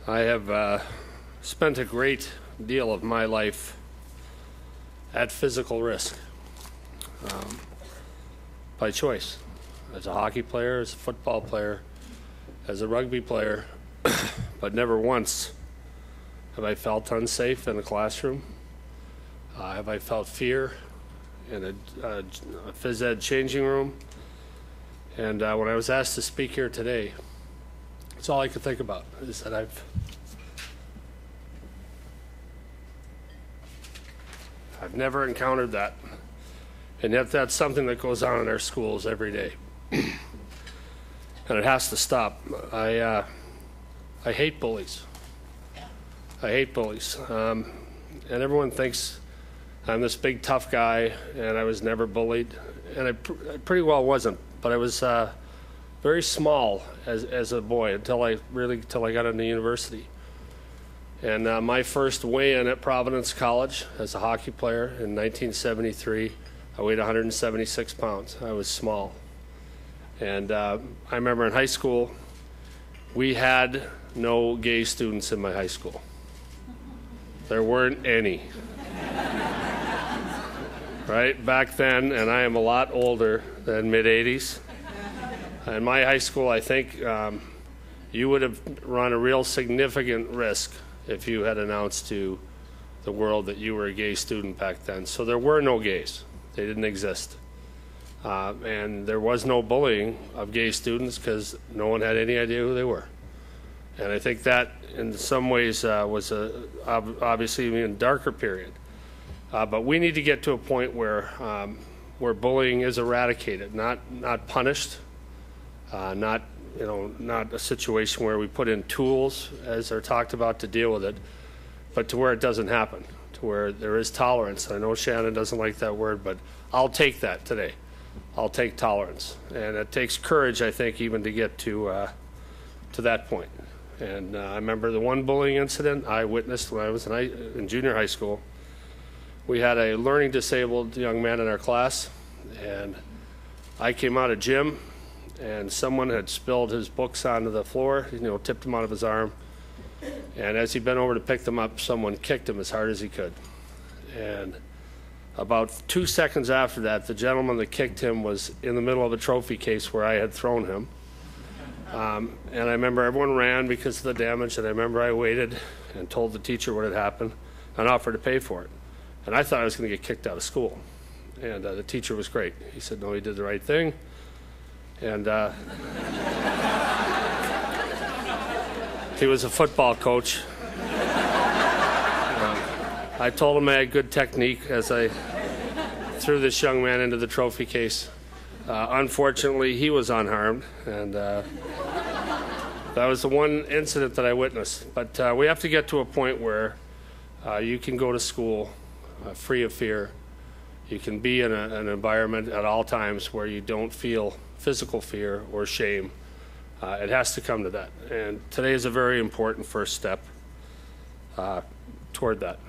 I have spent a great deal of my life at physical risk by choice. As a hockey player, as a football player, as a rugby player, but never once have I felt unsafe in a classroom. Have I felt fear in a phys ed changing room? And when I was asked to speak here today, that's all I could think about, is that I've never encountered that. And yet that's something that goes on in our schools every day. And it has to stop. I hate bullies. I hate bullies. And everyone thinks I'm this big tough guy and I was never bullied. And I pretty well wasn't, but I was very small as a boy until I got into university. And my first weigh-in at Providence College as a hockey player in 1973, I weighed 176 pounds. I was small. And I remember in high school, we had no gay students in my high school. There weren't any. Right? Back then, and I am a lot older than mid-'80s. In my high school, I think you would have run a real significant risk if you had announced to the world that you were a gay student back then. So there were no gays. They didn't exist. And there was no bullying of gay students because no one had any idea who they were. And I think that in some ways was obviously an even darker period. But we need to get to a point where bullying is eradicated, not punished, not a situation where we put in tools, as are talked about, to deal with it, but to where it doesn't happen, to where there is tolerance. I know Shannon doesn't like that word, but I'll take that today. I'll take tolerance, and it takes courage, I think, even to get to that point. And I remember the one bullying incident I witnessed when I was in junior high school. We had a learning disabled young man in our class, and I came out of gym, and someone had spilled his books onto the floor, tipped him out of his arm. And as he bent over to pick them up, someone kicked him as hard as he could. And about 2 seconds after that, the gentleman that kicked him was in the middle of a trophy case where I had thrown him. And I remember everyone ran because of the damage, and I remember I waited and told the teacher what had happened and offered to pay for it. And I thought I was going to get kicked out of school. And the teacher was great. He said, no, he did the right thing. And he was a football coach. I told him I had good technique as I threw this young man into the trophy case. Unfortunately, he was unharmed, and that was the one incident that I witnessed. But we have to get to a point where you can go to school free of fear. You can be in an environment at all times where you don't feel physical fear or shame. It has to come to that. And today is a very important first step toward that.